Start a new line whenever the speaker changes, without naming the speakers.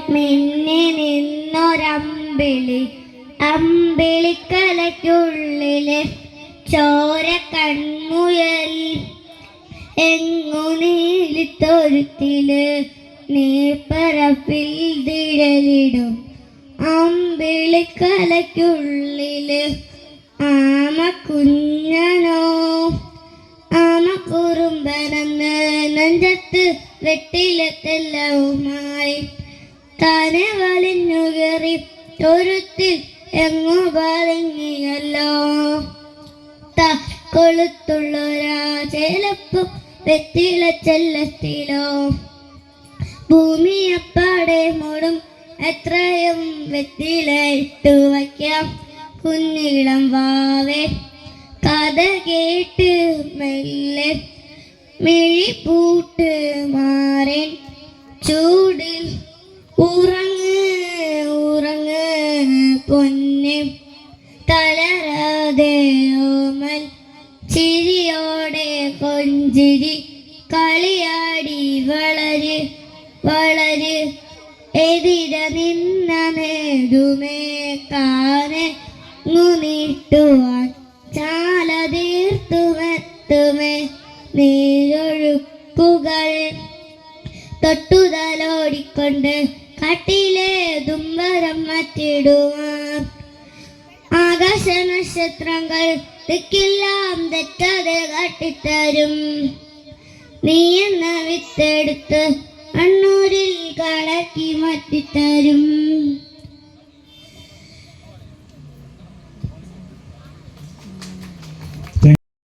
മിന്നി നിന്നൊരമ്പിളി അമ്പിളിക്കലയ്ക്കുള്ളിലെ ചോര കൺമുയൽ എങ്ങു നീലിത്തൊരുത്തില് നീർപ്പരപ്പിൽ തിരലിടും അമ്പിളിക്കലയ്ക്കുള്ളില് ആമ കുഞ്ഞനോ ആമ കുറുമ്പനെന്ന് നെഞ്ചത്ത് വെട്ടിലെത്തെല്ലാവുമായി താനെ വലിഞ്ഞു കയറി ഒരുത്തിൽ എങ്ങു പറഞ്ഞിയല്ലോ കൊളുത്തുള്ളൊരാ ചിലപ്പോ വെറ്റില ചെല്ലത്തിലോ ഭൂമി അപ്പാടെ മൂടും എത്രയും വെറ്റില ഇട്ടു വയ്ക്കാം കുഞ്ഞിളം വാവേ കഥ കേട്ട് മെല്ലെ മിഴി പൂട്ട് മാറേൻ ചൂടിൽ ഉറങ്ങ് ഉറങ്ങ് പൊന്നെ തളരാതെ ഓമൽ ചിരിയോടെ കൊഞ്ചിരി കളിയാടി വളര് വളര് എതിര നിന്ന നേതുമേ കാനെ നീട്ടുവാൻ ചാല തീർത്തുമെത്തുമേ നീരൊഴുക്കുകൾ തൊട്ടുതലോടിക്കൊണ്ട് കട്ടിലെ ദുംബരം മറ്റിടുവാൻ ആകാശ നക്ഷത്രങ്ങൾ ദിക്കെല്ലാം തെറ്റാതെ കാട്ടിത്തരും നീ എന്ന വിത്തെടുത്ത് അണ്ണൂരിൽ കടക്കി മാറ്റിത്തരും.